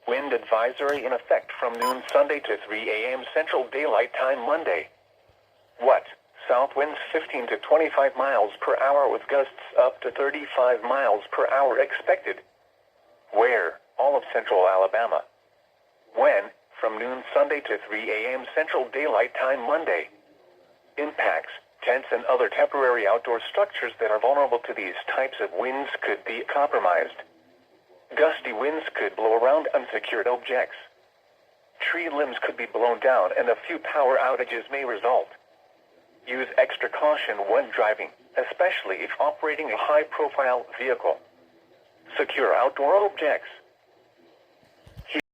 Wind advisory in effect from noon Sunday to 3 a.m. Central Daylight Time Monday. What? South winds 15 to 25 miles per hour with gusts up to 35 miles per hour expected. Where? All of Central Alabama. When? From noon Sunday to 3 a.m. Central Daylight Time Monday. Impacts. Tents and other temporary outdoor structures that are vulnerable to these types of winds could be compromised. Gusty winds could blow around unsecured objects. Tree limbs could be blown down and a few power outages may result. Use extra caution when driving, especially if operating a high-profile vehicle. Secure outdoor objects.